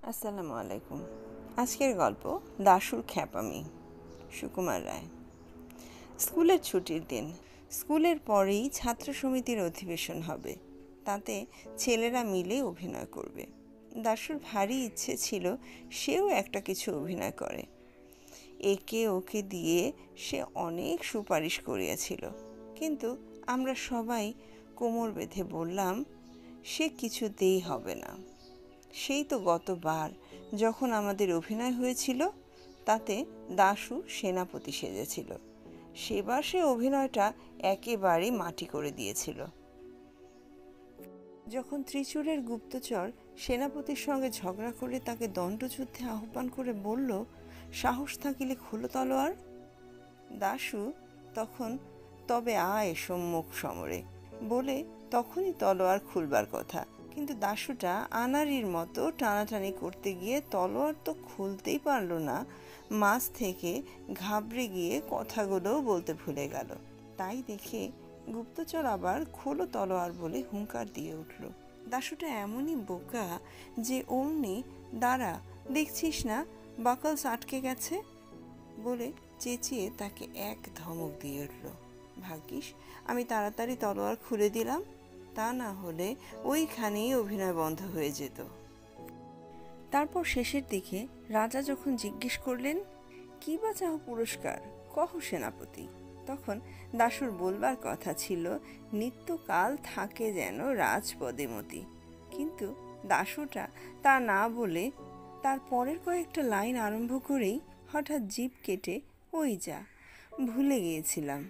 আসসালামু আলাইকুম। আজকের গল্প দাশুর খ্যাপামি। সুকুমার রায়। স্কুলের ছুটির দিন। স্কুলের পরেই ছাত্র সমিতির অধিবেশন হবে। তাতে ছেলেরা মিলে অভিনয় করবে। দাশুর ভারী ইচ্ছে ছিল সেও একটা কিছু অভিনয় করে। একে ওকে দিয়ে সে অনেক সুপারিশ করিয়াছিল, কিন্তু আমরা সবাই কোমর বেঁধে বললাম সে কিছুতেই হবে না। সেই তো গতবার যখন আমাদের অভিনয় হয়েছিল, তাতে দাশু সেনাপতি সেজেছিল। সেবার সে অভিনয়টা একেবারে মাটি করে দিয়েছিল। যখন ত্রিচুরের গুপ্তচর সেনাপতির সঙ্গে ঝগড়া করে তাকে দণ্ডযুদ্ধে আহ্বান করে বলল, সাহস থাকিলে খোলো তলোয়ার, দাশু তখন তবে আয় সম্মুখ সমরে বলে তখনই তলোয়ার খুলবার কথা। কিন্তু দাশুটা আনাড়ির মতো টানাটানি করতে গিয়ে তলোয়ার তো খুলতেই পারল না। মাছ থেকে ঘাবড়ে গিয়ে কথাগুলোও বলতে ভুলে গেল। তাই দেখে গুপ্তচর আবার খোলো তলোয়ার বলে হুঙ্কার দিয়ে উঠল। দাশুটা এমনই বোকা যে অমনি দাঁড়া, দেখছিস না বাকলস আটকে গেছে বলে চেঁচিয়ে তাকে এক ধমক দিয়ে উঠল। ভাগ্যিস আমি তাড়াতাড়ি তলোয়ার খুলে দিলাম, তা না হলে ওইখানেই অভিনয় বন্ধ হয়ে যেত। তারপর শেষের দিকে রাজা যখন জিজ্ঞেস করলেন, কি বা চাও পুরস্কার, কহ সেনাপতি, তখন দাশুর বলবার কথা ছিল, নিত্যকাল থাকে যেন রাজপদে মতি। কিন্তু দাশুটা তা না বলে তার পরের কয়েকটা লাইন আরম্ভ করেই হঠাৎ জিভ কেটে ওই যা ভুলে গিয়েছিলাম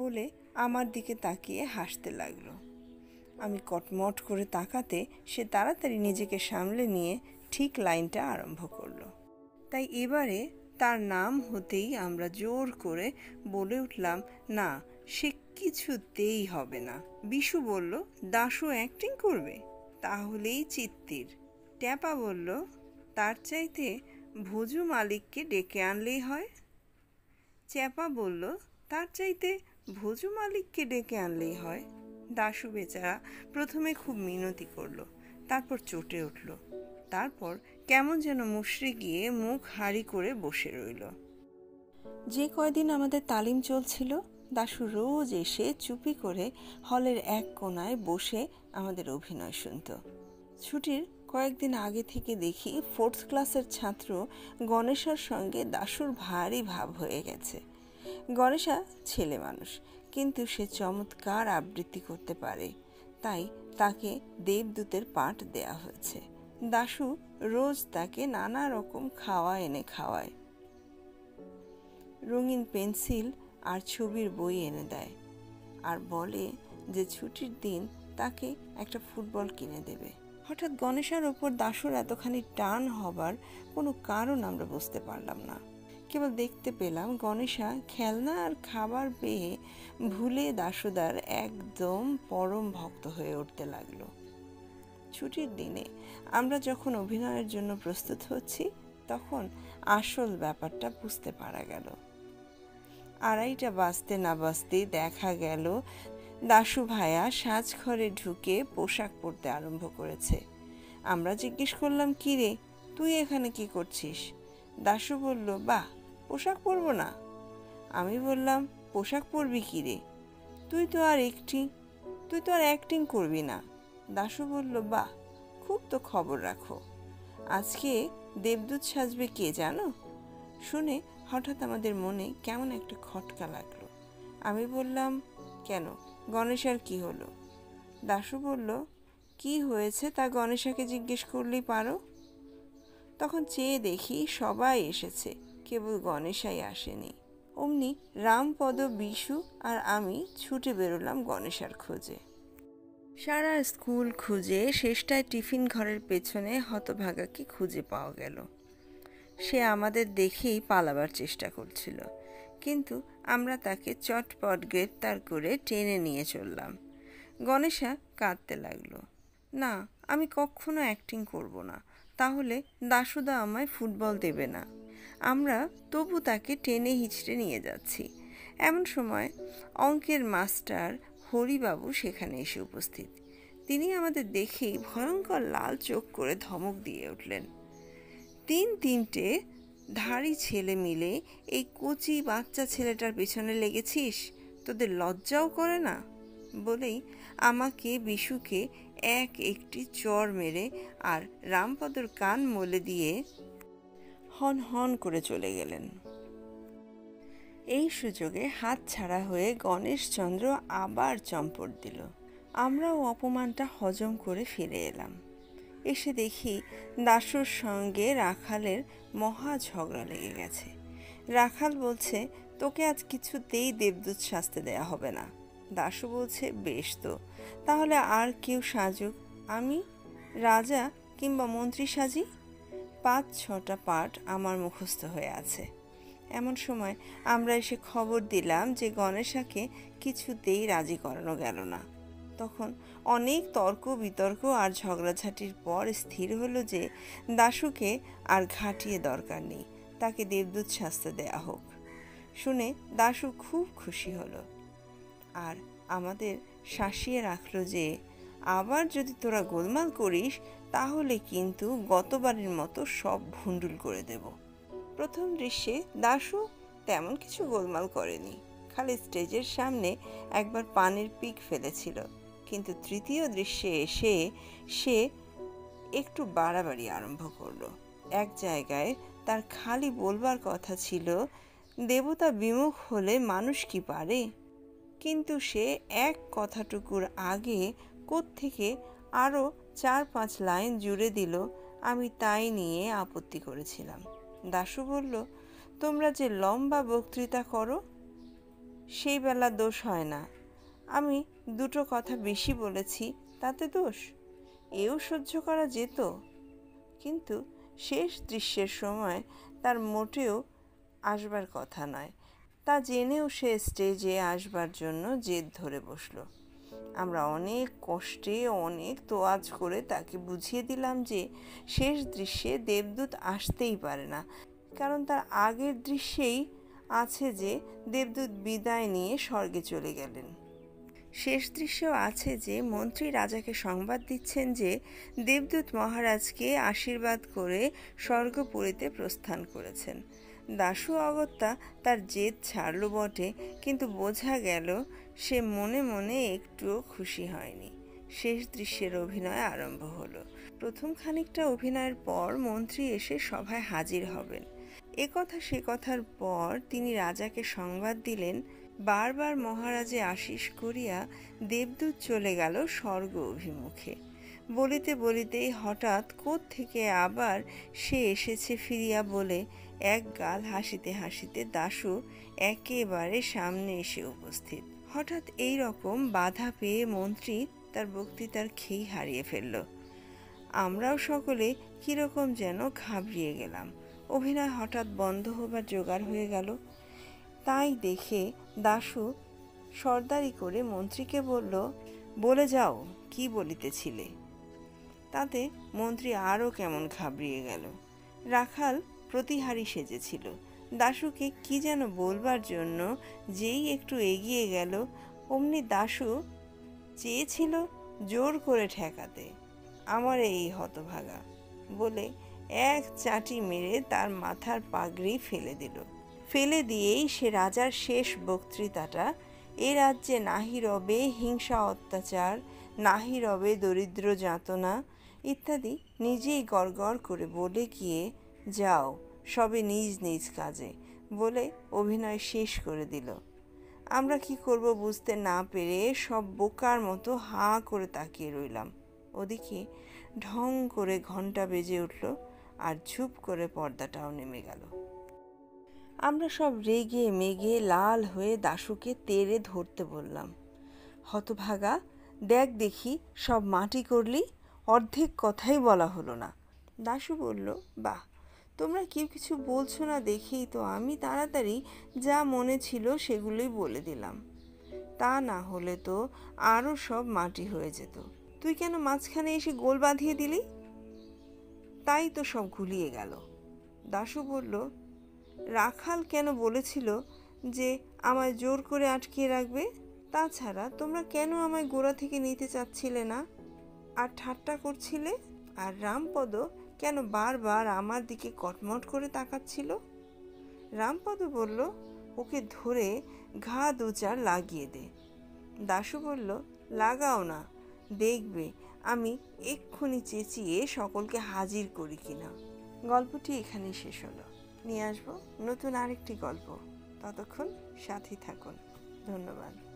বলে আমার দিকে তাকিয়ে হাসতে লাগলো। আমি কটমট করে তাকাতে সে তাড়াতাড়ি নিজেকে সামলে নিয়ে ঠিক লাইনটা আরম্ভ করলো। তাই এবারে তার নাম হতেই আমরা জোর করে বলে উঠলাম, না, সে কিছুতেই হবে না। বিশু বলল, দাশু অ্যাক্টিং করবে, তাহলেই চিত্তির। ট্যাপা বলল, তার চাইতে ভোজু মালিককে ডেকে আনলেই হয়। চ্যাপা বলল, তার চাইতে ভোজু মালিককে ডেকে আনলেই হয়। দাশু বেচারা প্রথমে খুব মিনতি করলো, তারপর চটে উঠল, তারপর কেমন যেন মুষড়ে গিয়ে মুখ হাঁড়ি করে বসে রইল। যে কয়দিন আমাদের তালিম চলছিল, দাশু রোজ এসে চুপি করে হলের এক কোনায় বসে আমাদের অভিনয় শুনত। ছুটির কয়েকদিন আগে থেকে দেখি 4th ক্লাসের ছাত্র গণেশার সঙ্গে দাশুর ভারী ভাব হয়ে গেছে। গণেশা ছেলে মানুষ, কিন্তু সে চমৎকার আবৃত্তি করতে পারে, তাই তাকে দেবদূতের পাঠ দেয়া হয়েছে। দাশু রোজ তাকে নানা রকম খাওয়া এনে খাওয়ায়, রঙিন পেন্সিল আর ছবির বই এনে দেয়, আর বলে যে ছুটির দিন তাকে একটা ফুটবল কিনে দেবে। হঠাৎ গণেশার ওপর দাশুর এতখানি টান হবার কোনো কারণ আমরা বুঝতে পারলাম না। কেবল দেখতে পেলাম গণেশা খেলনা আর খাবার পেয়ে ভুলে দাশুদার একদম পরম ভক্ত হয়ে উঠতে লাগলো। ছুটির দিনে আমরা যখন অভিনয়ের জন্য প্রস্তুত হচ্ছি, তখন আসল ব্যাপারটা বুঝতে পারা গেল। 2:30 বাজতে না বাজতেই দেখা গেল দাশু ভায়া সাজঘরে ঢুকে পোশাক পরতে আরম্ভ করেছে। আমরা জিজ্ঞেস করলাম, কি রে, তুই এখানে কি করছিস? দাশু বলল, বাহ, পোশাক পরবো না? আমি বললাম, পোশাক পরবি কি রে, তুই তো আর অ্যাক্টিং করবি না। দাশু বলল, বাহ, খুব তো খবর রাখো, আজকে দেবদূত সাজবে কে জানো? শুনে হঠাৎ আমাদের মনে কেমন একটা খটকা লাগলো। আমি বললাম, কেন, গণেশার কি হলো? দাশু বলল, কি হয়েছে তা গণেশাকে জিজ্ঞেস করলেই পারো। তখন চেয়ে দেখি সবাই এসেছে, কেবল গণেশাই আসেনি। অমনি রামপদ, বিশু আর আমি ছুটে বেরোলাম গণেশার খোঁজে। সারা স্কুল খুঁজে শেষটায় টিফিন ঘরের পেছনে হতভাগাকে খুঁজে পাওয়া গেল। সে আমাদের দেখেই পালাবার চেষ্টা করছিল, কিন্তু আমরা তাকে চটপট গ্রেপ্তার করে টেনে নিয়ে চললাম। গণেশা কাঁদতে লাগলো, না, আমি কখনো অ্যাক্টিং করব না, তাহলে দাশুদা আমায় ফুটবল দেবে না। আমরা তবু তাকে টেনে হিঁচড়ে নিয়ে যাচ্ছি। এমন সময় অঙ্কের মাস্টার হরিবাবু সেখানে এসে উপস্থিত। তিনি আমাদের দেখেই ভয়ঙ্কর লাল চোখ করে ধমক দিয়ে উঠলেন, তিনটে ধাড়ি ছেলে মিলে এই কচি বাচ্চা ছেলেটার পেছনে লেগেছিস, তোদের লজ্জাও করে না? বলেই আমাকে বিশুকে একটি চড় মেরে আর রামপদর কান মলে দিয়ে হন হন করে চলে গেলেন। এই সুযোগে হাত ছাড়া হয়ে গণেশচন্দ্র আবার চম্পট দিল। আমরাও অপমানটা হজম করে ফিরে এলাম। এসে দেখি দাশুর সঙ্গে রাখালের মহা ঝগড়া লেগে গেছে। রাখাল বলছে, তোকে আজ কিছুতেই দেবদূত সাজতে দেয়া হবে না। দাশু বলছে, বেশ তো, তাহলে আর কেউ সাজুক, আমি রাজা কিংবা মন্ত্রী সাজি। 5-6টা পাঠ আমার মুখস্থ হয়ে আছে। এমন সময় আমরা এসে খবর দিলাম যে গণেশাকে কিছুতেই রাজি করানো গেল না। তখন অনেক তর্ক বিতর্ক আর ঝগড়াঝাটির পর স্থির হলো যে দাশুকে আর ঘাটিয়ে দরকার নেই, তাকে দেবদূত সাজতে দেয়া হোক। শুনে দাশু খুব খুশি হলো আর আমাদের শাসিয়ে রাখলো যে আবার যদি তোরা গোলমাল করিস তাহলে কিন্তু গতবারের মতো সব ভুন্ডুল করে দেব। প্রথম দৃশ্যে দাশু তেমন কিছু গোলমাল করেনি, খালি স্টেজের সামনে একবার পানির পিক ফেলেছিল। কিন্তু তৃতীয় দৃশ্যে এসে সে একটু বাড়াবাড়ি আরম্ভ করলো। এক জায়গায় তার খালি বলবার কথা ছিল, দেবতা বিমুখ হলে মানুষ কি পারে, কিন্তু সে এক কথাটুকুর আগে কোত্থেকে আরও 4-5 লাইন জুড়ে দিল। আমি তাই নিয়ে আপত্তি করেছিলাম। দাশু বলল, তোমরা যে লম্বা বক্তৃতা করো সেই বেলা দোষ হয় না, আমি 2টো কথা বেশি বলেছি তাতে দোষ, এও সহ্য করা যেত। কিন্তু শেষ দৃশ্যের সময় তার মোটেও আসবার কথা নয়, তা জেনেও সে স্টেজে আসবার জন্য জেদ ধরে বসলো। আমরা অনেক কষ্টে অনেক তোয়াজ করে তাকে বুঝিয়ে দিলাম যে শেষ দৃশ্যে দেবদূত আসতেই পারে না, কারণ তার আগের দৃশ্যেই আছে যে দেবদূত বিদায় নিয়ে স্বর্গে চলে গেলেন। শেষ দৃশ্যেও আছে যে মন্ত্রী রাজাকে সংবাদ দিচ্ছেন যে দেবদূত মহারাজকে আশীর্বাদ করে স্বর্গপুরীতে প্রস্থান করেছেন। দাশু অগত্যা তার জেদ ছাড়ল বটে, কিন্তু বোঝা গেল সে মনে মনে একটুও খুশি হয়নি। শেষ দৃশ্যের অভিনয় আরম্ভ হলো। প্রথম খানিকটা অভিনয়ের পর মন্ত্রী এসে সভায় হাজির হবেন। এ কথা সে কথার পর তিনি রাজাকে সংবাদ দিলেন, বারবার মহারাজে আশীষ করিয়া দেবদূত চলে গেল স্বর্গ অভিমুখে। বলিতে বলিতেই হঠাৎ কোত্থেকে আবার সে এসেছে ফিরিয়া বলে এক গাল হাসিতে হাসিতে দাশু একেবারে সামনে এসে উপস্থিত। হঠাৎ এই রকম বাধা পেয়ে মন্ত্রী তার বক্তৃতার খেই হারিয়ে ফেলল। আমরাও সকলে কিরকম যেন ঘাবড়িয়ে গেলাম। অভিনয় হঠাৎ বন্ধ হবার জোগাড় হয়ে গেল। তাই দেখে দাশু সর্দারি করে মন্ত্রীকে বলল, বলে যাও কি বলিতেছিলে। তাতে মন্ত্রী আরও কেমন ঘাবড়িয়ে গেল। রাখাল প্রতিহারী সেজেছিল। দাশুকে কি যেন বলবার জন্য যেই একটু এগিয়ে গেল, অমনি দাশু চেয়েছিল জোর করে ঠেকাতে, আমার এই হতভাগা বলে এক চাটি মেরে তার মাথার পাগড়ি ফেলে দিল। ফেলে দিয়েই সে রাজার শেষ বক্তৃতাটা, এ রাজ্যে নাহি রবে হিংসা অত্যাচার, নাহি রবে দরিদ্র যাতনা ইত্যাদি নিজেই গড়গড় করে বলে গিয়ে যাও সবে নিজ নিজ কাজে বলে অভিনয় শেষ করে দিল। আমরা কি করব বুঝতে না পেরে সব বোকার মতো হাঁ করে তাকিয়ে রইলাম। ওদিকে ঢং করে ঘন্টা বেজে উঠল আর ঝুপ করে পর্দাটাও নেমে গেল। আমরা সব রেগে মেগে লাল হয়ে দাশুকে তেড়ে ধরতে বললাম, হতভাগা, দেখ দেখি সব মাটি করলি, অর্ধেক কথাই বলা হলো না। দাশু বলল, বাহ, তোমরা কেউ কিছু বলছো না দেখেই তো আমি তাড়াতাড়ি যা মনে ছিল সেগুলোই বলে দিলাম, তা না হলে তো আরও সব মাটি হয়ে যেত। তুই কেন মাঝখানে এসে গোল বাঁধিয়ে দিলি? তাই তো সব ঘুলিয়ে গেল। দাশু বলল, রাখাল কেন বলেছিল যে আমায় জোর করে আটকিয়ে রাখবে? তাছাড়া তোমরা কেন আমায় গোড়া থেকে নিতে চাচ্ছিলে না আর ঠাট্টা করছিলে? আর রামপদ কেন বারবার আমার দিকে কটমট করে তাকাচ্ছিল? রামপদ বলল, ওকে ধরে ঘা দু চার লাগিয়ে দে। দাশু বলল, লাগাও না, দেখবে আমি এক্ষুনি চেঁচিয়ে সকলকে হাজির করি কিনা। গল্পটি এখানেই শেষ হলো। নিয়ে আসবো নতুন আরেকটি গল্প। ততক্ষণ সাথে থাকুন। ধন্যবাদ।